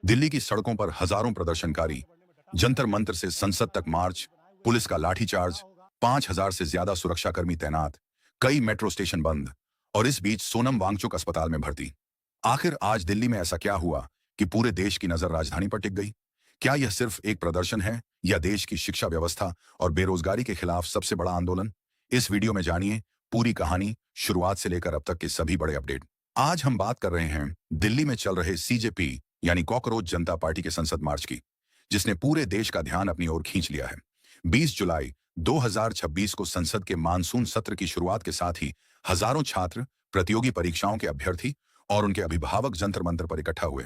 दिल्ली की सड़कों पर हजारों प्रदर्शनकारी, जंतर मंतर से संसद तक मार्च, पुलिस का लाठीचार्ज, 5,000 से ज्यादा सुरक्षाकर्मी तैनात, कई मेट्रो स्टेशन बंद और इस बीच सोनम वांगचुक अस्पताल में भर्ती। आखिर आज दिल्ली में ऐसा क्या हुआ कि पूरे देश की नजर राजधानी पर टिक गई? क्या यह सिर्फ एक प्रदर्शन है या देश की शिक्षा व्यवस्था और बेरोजगारी के खिलाफ सबसे बड़ा आंदोलन? इस वीडियो में जानिए पूरी कहानी, शुरुआत से लेकर अब तक के सभी बड़े अपडेट। आज हम बात कर रहे हैं दिल्ली में चल रहे सीजेपी यानी कॉकरोच जनता पार्टी के संसद मार्च की, जिसने पूरे देश का ध्यान अपनी ओर खींच लिया है। 20 जुलाई 2026 को संसद के मानसून सत्र की शुरुआत के साथ ही हजारों छात्र, प्रतियोगी परीक्षाओं के अभ्यर्थी और उनके अभिभावक जंतर मंतर पर इकट्ठा हुए।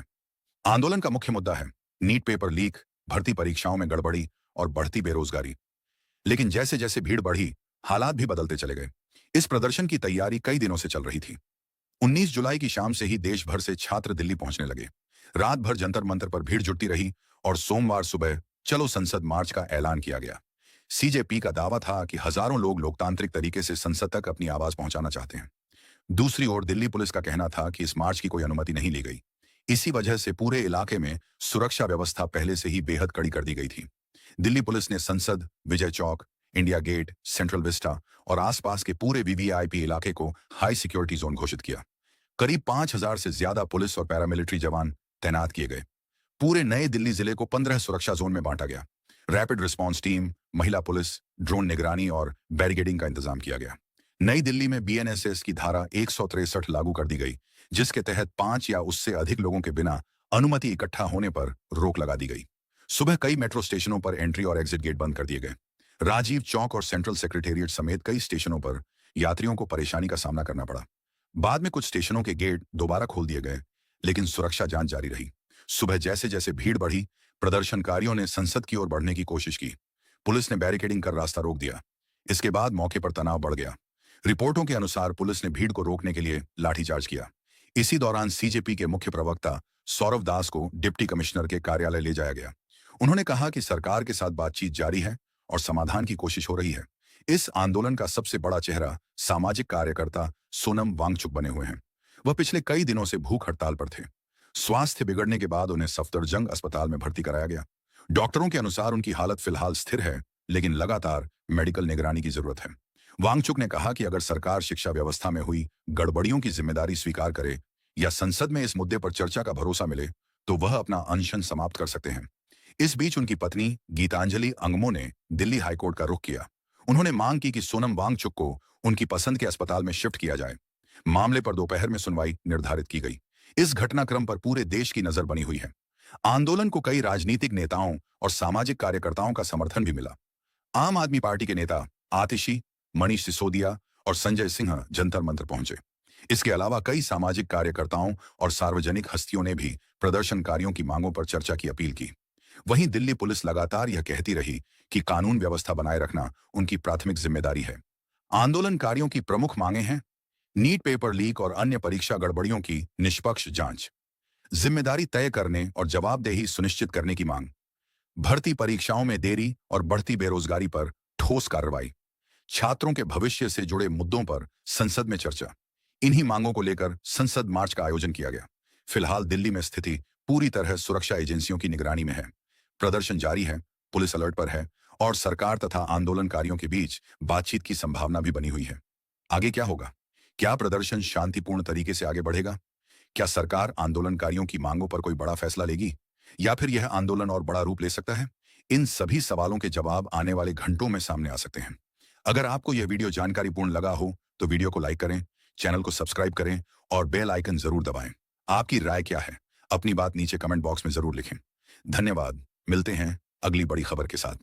आंदोलन का मुख्य मुद्दा है नीट पेपर लीक, भर्ती परीक्षाओं में गड़बड़ी और बढ़ती बेरोजगारी। लेकिन जैसे जैसे भीड़ बढ़ी, हालात भी बदलते चले गए। इस प्रदर्शन की तैयारी कई दिनों से चल रही थी। 19 जुलाई की शाम से ही देश भर से छात्र दिल्ली पहुंचने लगे। रात भर जंतर मंतर पर भीड़ जुटती रही और सोमवार सुबह चलो संसद मार्च का ऐलान किया गया। सीजेपी का दावा था कि हजारों लोग लोकतांत्रिक तरीके से संसद तक अपनी आवाज पहुंचाना चाहते हैं। दूसरी ओर दिल्ली पुलिस का कहना था कि इस मार्च की कोई अनुमति नहीं ली गई। इसी वजह से पूरे इलाके में सुरक्षा व्यवस्था पहले से ही बेहद कड़ी कर दी गई थी। दिल्ली पुलिस ने संसद, Vijay Chowk, India gate, central Vista और आसपास के पूरे वीवीआईपी इलाके को हाई सिक्योरिटी जोन घोषित किया। करीब 5,000 से ज्यादा पुलिस और पैरामिलिट्री जवान तैनात किए गए। पूरे नए दिल्ली जिले को 15 सुरक्षा जोन में बांटा गया। रैपिड रिस्पांस टीम, महिला पुलिस, ड्रोन निगरानी और बैरिकेडिंग का इंतजाम किया गया। नई दिल्ली में बीएनएसएस की धारा 163 लागू कर दी गई, जिसके तहत 5 या उससे अधिक लोगों के बिना अनुमति इकट्ठा होने पर रोक लगा दी गई। सुबह कई मेट्रो स्टेशनों पर एंट्री और एग्जिट गेट बंद कर दिए गए। राजीव चौक और सेंट्रल सेक्रेटेरिएट समेत कई स्टेशनों पर यात्रियों को परेशानी का सामना करना पड़ा। बाद में कुछ स्टेशनों के गेट दोबारा खोल दिए गए, लेकिन सुरक्षा जांच जारी रही। सुबह जैसे जैसे भीड़ बढ़ी, प्रदर्शनकारियों ने संसद की ओर बढ़ने की कोशिश की। पुलिस ने बैरिकेडिंग कर रास्ता रोक दिया। इसके बाद मौके पर तनाव बढ़ गया। रिपोर्टों के अनुसार पुलिस ने भीड़ को रोकने के लिए लाठीचार्ज किया। इसी दौरान सीजेपी के मुख्य प्रवक्ता सौरव दास को डिप्टी कमिश्नर के कार्यालय ले जाया गया। उन्होंने कहा कि सरकार के साथ बातचीत जारी है और समाधान की कोशिश हो रही है। इस आंदोलन का सबसे बड़ा चेहरा सामाजिक कार्यकर्ता सोनम वांगचुक बने हुए हैं। वह पिछले कई दिनों से भूख हड़ताल पर थे। स्वास्थ्य बिगड़ने के बाद उन्हें सफदरजंग अस्पताल में भर्ती कराया गया। डॉक्टरों के अनुसार उनकी हालत फिलहाल स्थिर है, लेकिन लगातार मेडिकल निगरानी की जरूरत है। वांगचुक ने कहा कि अगर सरकार शिक्षा व्यवस्था में हुई गड़बड़ियों की जिम्मेदारी स्वीकार करे या संसद में इस मुद्दे पर चर्चा का भरोसा मिले, तो वह अपना अनशन समाप्त कर सकते हैं। इस बीच उनकी पत्नी गीतांजलि अंगमो ने दिल्ली हाईकोर्ट का रुख किया। उन्होंने मांग की कि सोनम वांगचुक को उनकी पसंद के अस्पताल में शिफ्ट किया जाए। मामले पर दोपहर में सुनवाई निर्धारित की गई। इस घटनाक्रम पर पूरे देश की नजर बनी हुई है। आंदोलन को कई राजनीतिक नेताओं और सामाजिक कार्यकर्ताओं का समर्थन भी मिला। आम आदमी पार्टी के नेता आतिशी, मनीष सिसोदिया और संजय सिंह जंतर मंतर पहुंचे। इसके अलावा कई सामाजिक कार्यकर्ताओं और सार्वजनिक हस्तियों ने भी प्रदर्शनकारियों की मांगों पर चर्चा की अपील की। वहीं दिल्ली पुलिस लगातार यह कहती रही कि कानून व्यवस्था बनाए रखना उनकी प्राथमिक जिम्मेदारी है। आंदोलनकारियों की प्रमुख मांगे हैं नीट पेपर लीक और अन्य परीक्षा गड़बड़ियों की निष्पक्ष जांच, जिम्मेदारी तय करने और जवाबदेही सुनिश्चित करने की मांग, भर्ती परीक्षाओं में देरी और बढ़ती बेरोजगारी पर ठोस कार्रवाई, छात्रों के भविष्य से जुड़े मुद्दों पर संसद में चर्चा। इन्हीं मांगों को लेकर संसद मार्च का आयोजन किया गया। फिलहाल दिल्ली में स्थिति पूरी तरह सुरक्षा एजेंसियों की निगरानी में है। प्रदर्शन जारी है, पुलिस अलर्ट पर है और सरकार तथा आंदोलनकारियों के बीच बातचीत की संभावना भी बनी हुई है। आगे क्या होगा? क्या प्रदर्शन शांतिपूर्ण तरीके से आगे बढ़ेगा? क्या सरकार आंदोलनकारियों की मांगों पर कोई बड़ा फैसला लेगी या फिर यह आंदोलन और बड़ा रूप ले सकता है? इन सभी सवालों के जवाब आने वाले घंटों में सामने आ सकते हैं। अगर आपको यह वीडियो जानकारीपूर्ण लगा हो तो वीडियो को लाइक करें, चैनल को सब्सक्राइब करें और बेल आइकन जरूर दबाएं। आपकी राय क्या है? अपनी बात नीचे कमेंट बॉक्स में जरूर लिखें। धन्यवाद। मिलते हैं अगली बड़ी खबर के साथ।